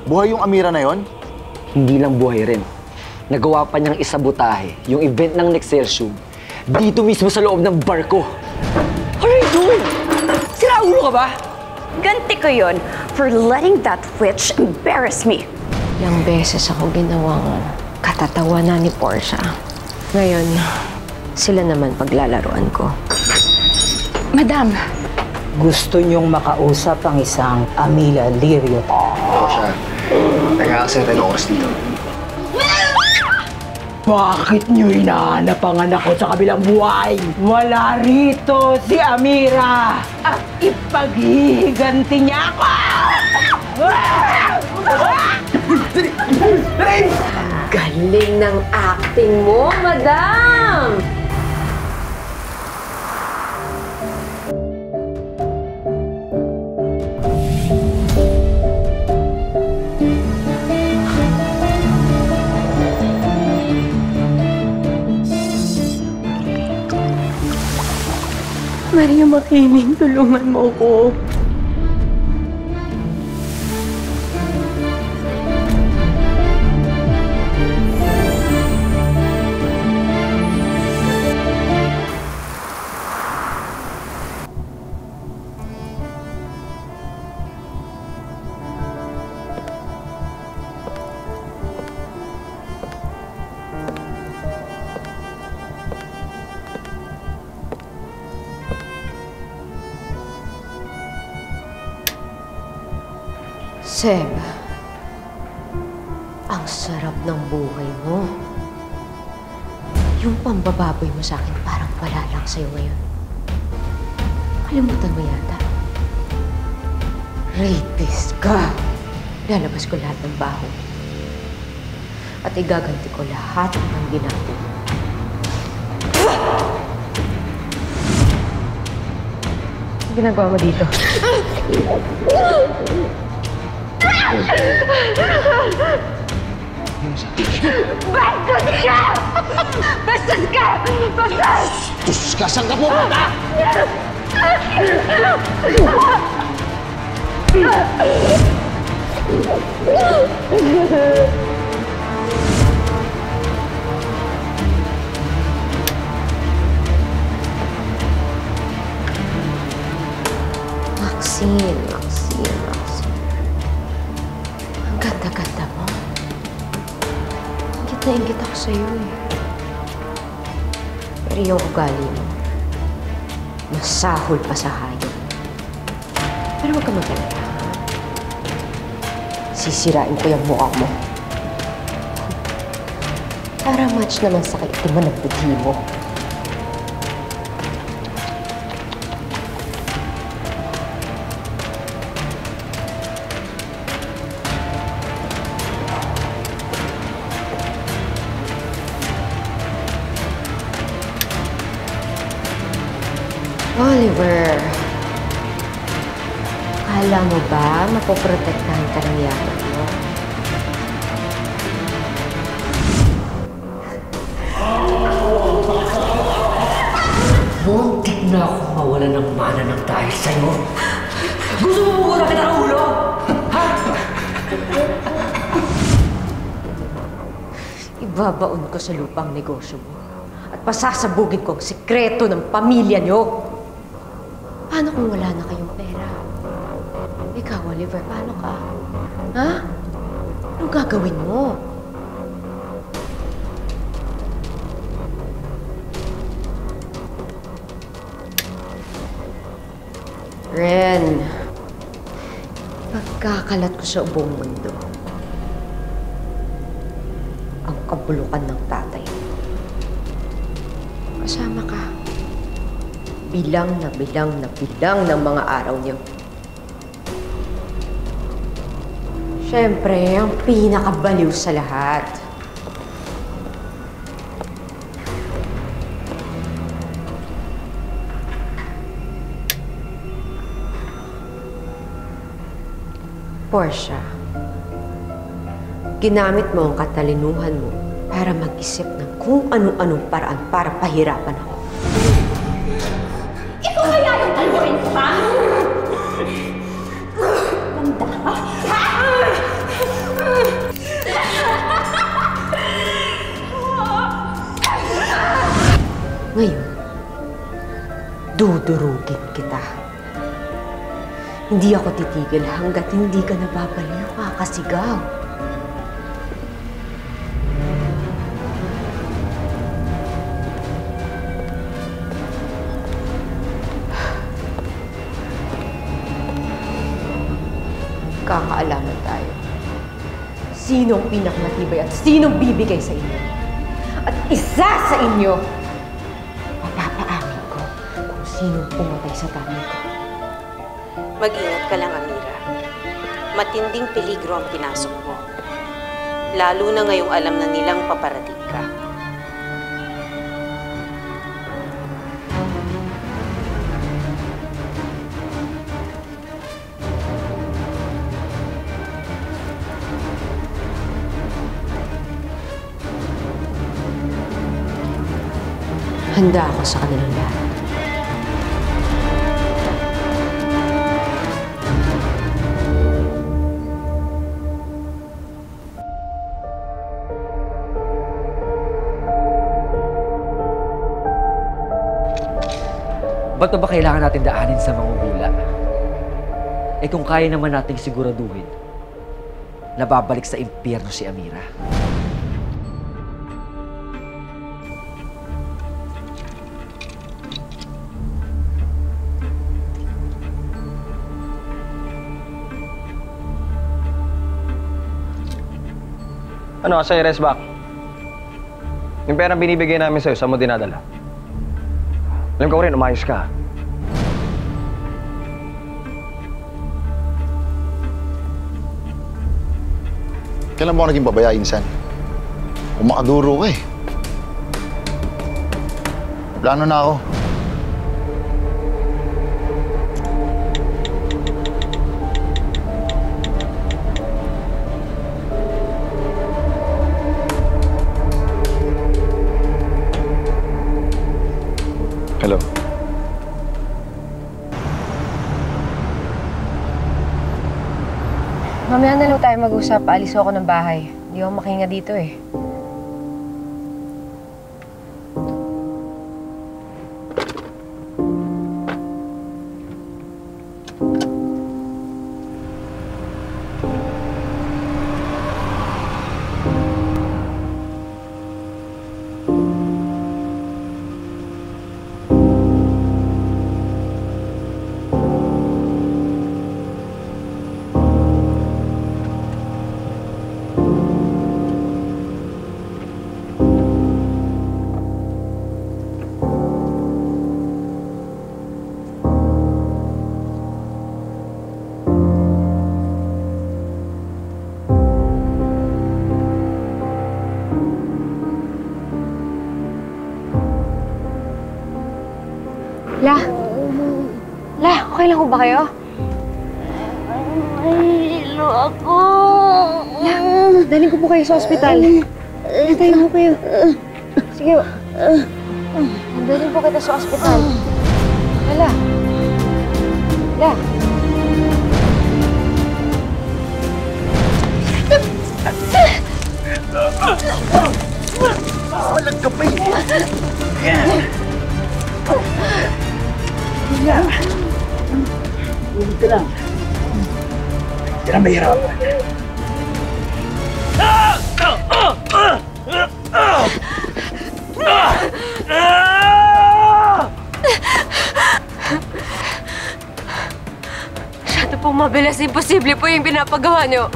Buhay yung Amira na yon? Hindi lang buhay rin. Nagawa pa niyang isabotahe yung event ng Nexcelsior dito mismo sa loob ng barko. What are you doing? Siraulo ka ba? Ganti ko yun for letting that witch embarrass me. Ilang beses ako ginawang katatawanan ni Portia. Ngayon, sila naman paglalaruan ko. Madam. Gusto niyong makausap ang isang Amila Lirio. Portia, nag-aaksaya tayo ng oras dito. Bakit niyo hinahanap ang anak ko sa kabilang buhay? Wala rito si Amira! At ipaghihiganti niya ako! Galing ng acting mo, madam! Maria Makiling, tulungan mo ko. Seb, ang sarap ng buhay mo. Yung pambababoy mo sa akin parang wala lang sa'yo ngayon. Kalimutan mo yata. Rapist ka! Lalabas ko lahat ng baho. At igaganti ko lahat ng ginagawa mo. Ano ginagawa mo dito? Bastos ka! Bastos ka! Bastos! Diyos ka, saan ka pumunta? Maxine. Ang ganda-ganda mo. Ingit na ingit ako sa'yo eh. Pero yung ugali mo, masahol pa sa hayop. Pero huwag ka maganda. Sisirain ko yung mukha mo. Para match naman sa kaitiman ng budhi mo. Oliver, akala mo ba mapoprotektahan ka ng yaman mo? Muntik na ako mawala ng mana ng dahil sa'yo. Gusto mo mukha kita ng ulo? Ha? Ibabaon ko sa lupang negosyo mo at pasasabugin ko ang sikreto ng pamilya niyo. Paano kung wala na kayong pera? Ikaw, Oliver, paano ka? Ha? Anong gagawin mo? Ren, pagkakalat ko sa buong mundo ang kabulukan ng tatay. Kasama ka. Bilang ng mga araw niyo. Siyempre, ang pinakabaliw sa lahat. Portia, ginamit mo ang katalinuhan mo para mag-isip ng kung ano-anong paraan para pahirapan ako. Ikaw kaya yung alburin ko, ha? Ganda, ha? Ngayon, dudurugin kita. Hindi ako titigil hanggat hindi ka nababaliw, kakasigaw. Kakaalaman tayo. Sinong pinakamatibay at sinong bibigay sa inyo? At isa sa inyo, mapapaamin ko kung sinong pumatay sa tatay ko. Mag-ingat ka lang, Amira. Matinding peligro ang pinasok mo. Lalo na ngayong alam na nilang paparating ka. Handa ako sa kanilang lahat. Ba't ba kailangan natin daanin sa mangungula? Eh kung kaya naman nating siguraduhin na babalik sa impyerno si Amira. Ano, sa'yo, Resback? Yung perang binibigay namin sa'yo, saan mo dinadala? Alam ko rin, umayos ka. Kailan mo ako naging babaya, Insan? Umakaduro ka eh. Plano na ako. Hello. Mamaya na lang tayo mag-usap. Alis ako ng bahay. Hindi ako makinga dito eh. Okay lang ho ba kayo? Mahilo ako. Daling ko po kayo sa ospital. Tayo ho kayo. Sige. Daling po kita sa ospital. Hala. Walang kapay! Ulit ka lang. Hindi na mahirapan. Masyado pong mabilis. Imposible po yung pinapagawa niyo.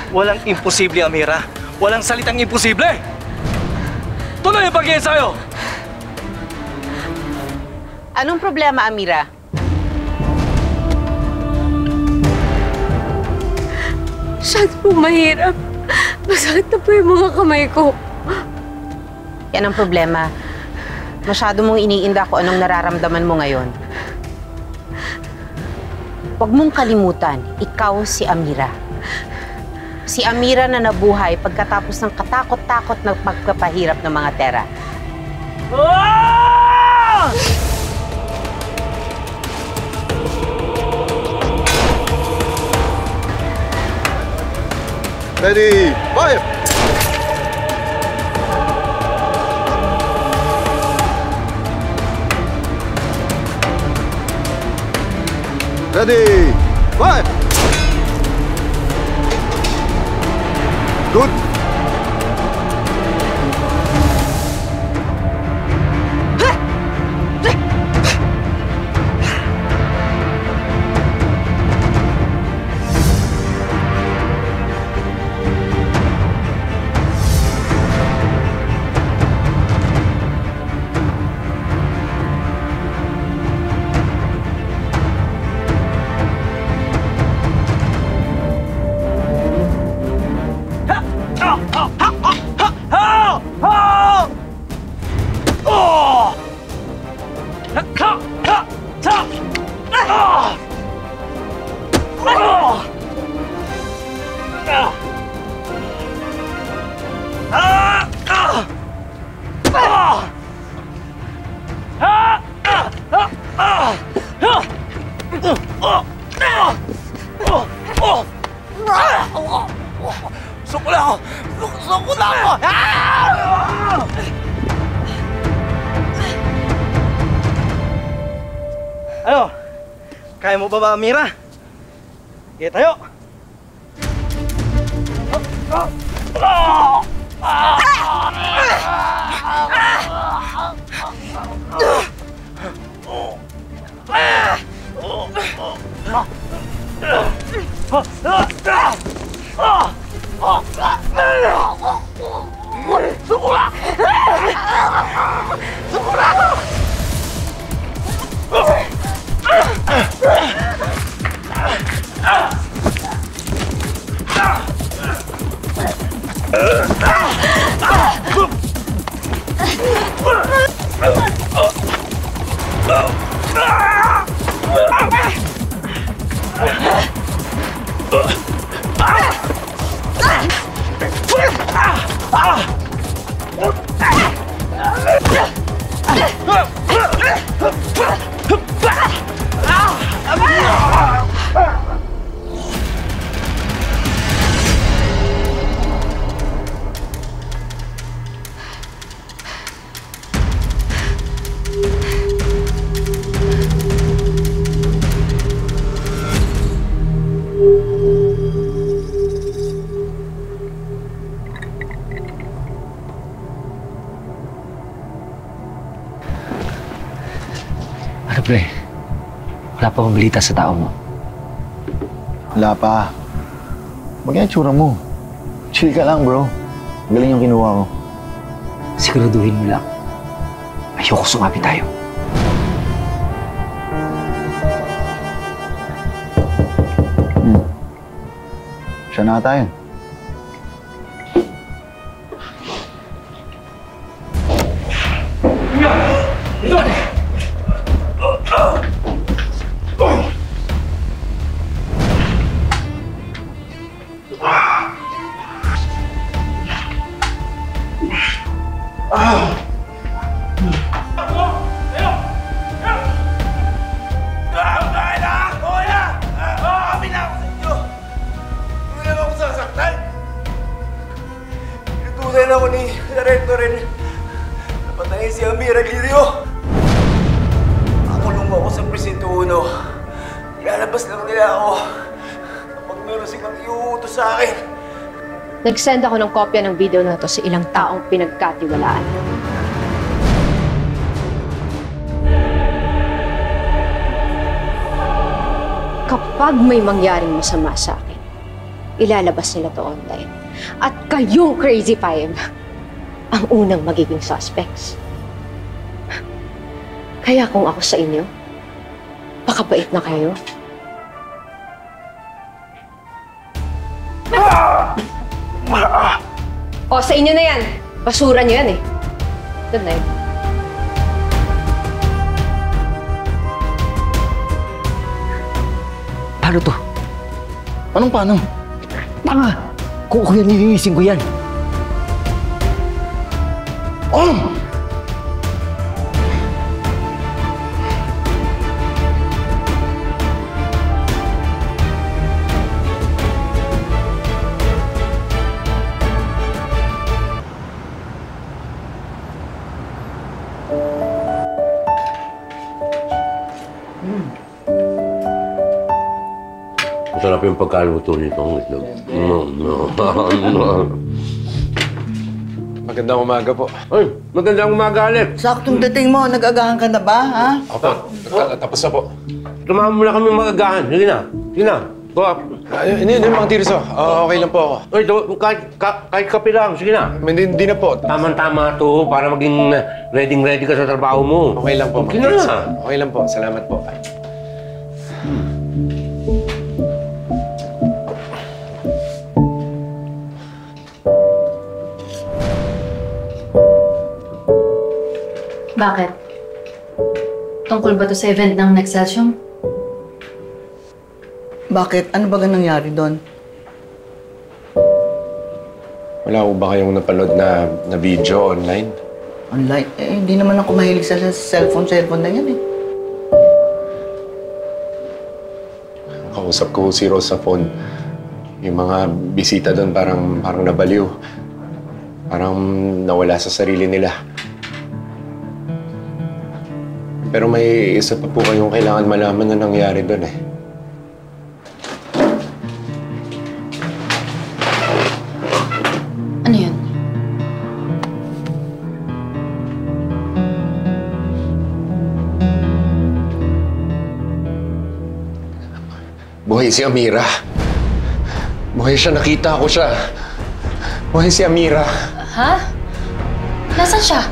Walang imposible, Amira. Walang salitang imposible! Tuloy ang pag-iensayo! Anong problema, Amira? Masyado pong mahirap. Masakit na po yung mga kamay ko. Yan ang problema. Masyado mong iniinda kung anong nararamdaman mo ngayon. Huwag mong kalimutan, ikaw si Amira. Si Amira na nabuhay pagkatapos ng katakot-takot na pagpapahirap ng mga tera. Ready, fire! Ready! Fire! Good! Ano? Kaya mo ba, Amira? Sige tayo! Ano pre? Wala pa bang balita sa tao mo? Wala pa. Bagay ang tsura mo. Chill ka lang, bro. Galing yung kinuha ko. Siguraduhin mo lang. Ayoko sumapit tayo. Siya na tayo. Inutusan ako ni Lareto rin. Napatayin si Amira Lirio. Nakulong ako sa Presinto 1. Ilalabas lang nila ako kapag meron silang iuutos sa akin. Nag-send ako ng kopya ng video na to sa ilang taong pinagkatiwalaan. Kapag may mangyaring masama sa akin, ilalabas nila to online. At kayong Crazy Five ang unang magiging suspects. Kaya kung ako sa inyo, pakabait na kayo. O, sa inyo na yan. Basura nyo yan eh. Good night. Paano to? Anong paano? Tanga! Kung ako yan, nilinisin ko yan. Oh! yung pagkaluto nitong itlog. Magandang umaga po. Ay, magandang umaga, Alex. Saktong dating mo, nag-agahan ka na ba, ha? Opo, tapos na po. Tumahan mo na kami mag-agahan. Sige na. Sige na. Go up. Hindi, Mang Tirso. Okay lang po ako. Ay, kahit kape lang. Sige na. Hindi na po. Tama-tama to para maging ready ka sa trabaho mo. Okay lang po, Mang Sige na. Tirso. Okay lang po. Salamat po. Bakit? Tungkol ba to sa event ng Nexcelsium? Bakit? Ano ba nangyari doon? Wala ko ba kayong napanood na video online? Online? Hindi naman ako mahilig sa cellphone na yan eh. Kausap ko si Rose sa phone. Yung mga bisita doon parang nabaliw. Parang nawala sa sarili nila. Pero may isa pa po kayong kailangan malaman na nangyari doon eh. Ano yun? Buhay si Amira. Buhay siya, nakita ko siya. Buhay si Amira. Ha? Nasaan siya?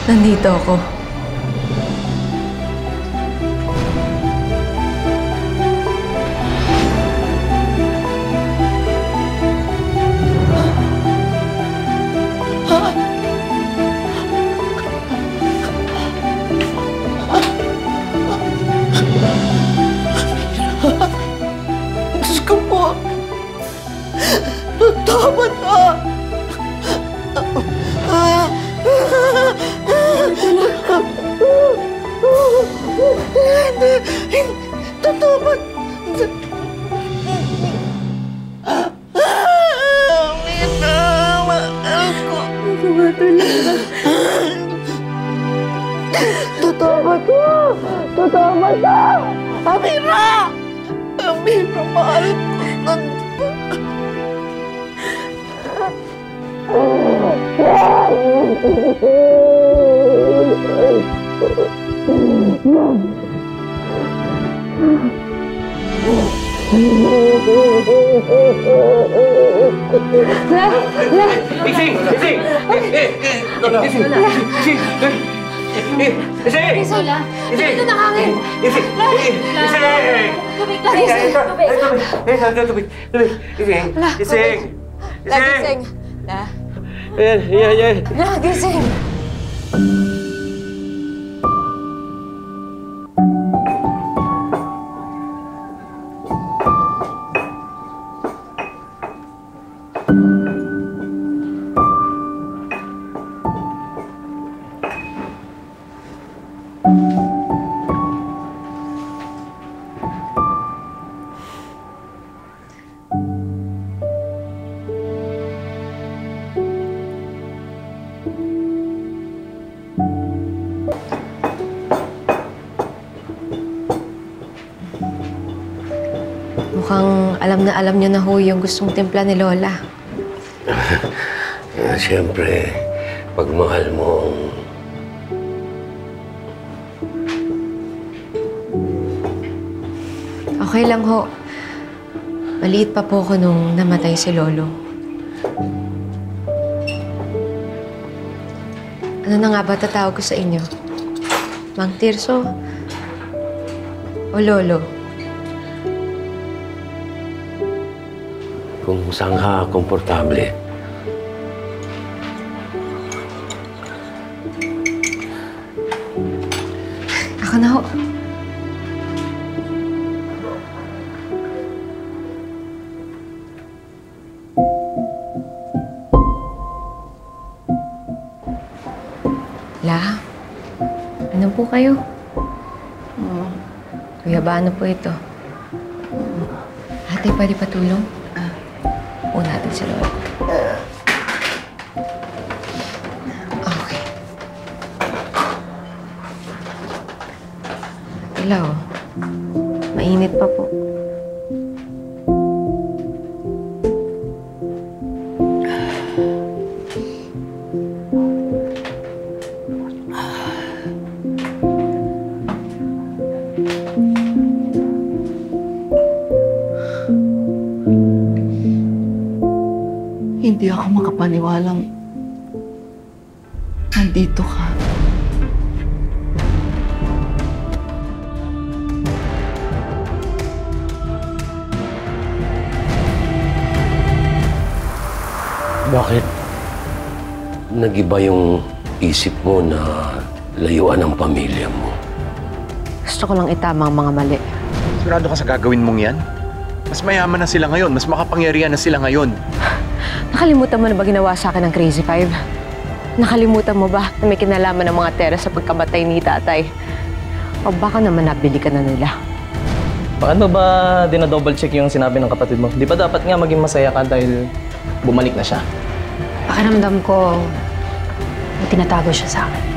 Nandito ako. Diyos ko po. Tama na. Hindi. Totoo ba? Amira, mahal ko. Totoo ba to? Totoo ba to? Amira! Amira, mahal ko. Ising! Ising! Ising! Isola! Ito na hangin! Ising! Ising! Tubig lang! Tubig! Ising! Ising! Lagising! Yan! Lagising! Mukhang alam niyo na ho yung gustong timpla ni Lola. Siyempre, pagmahal mo ang... Okay lang ho. Maliit pa po ko nung namatay si Lolo. Ano na nga ba tatawag ko sa inyo? Mang Tirso? O Lolo? Kung saan ka komportable. Ako na ho. La, ano po kayo? Kuya, ba ano po ito? Ate, pwede patulong? Upo natin si Lolo. Okay. Ilaw. Mainit pa po. Hindi ako makapaniwalang nandito ka. Bakit? Nag-iba yung isip mo na layuan ang pamilya mo. Gusto ko lang itama ang mga mali. Sigurado ka sa gagawin mong yan? Mas mayaman na sila ngayon. Mas makapangyarihan na sila ngayon. Nakalimutan mo na ba ginawa sa akin ng Crazy Five? Nakalimutan mo ba na may kinalaman ng mga Tera sa pagkamatay ni tatay? O baka naman nabili ka na nila? Bakit mo ba dinadouble check yung sinabi ng kapatid mo? Di ba dapat nga maging masaya ka dahil bumalik na siya? Pakiramdam ko, may tinatago siya sa akin.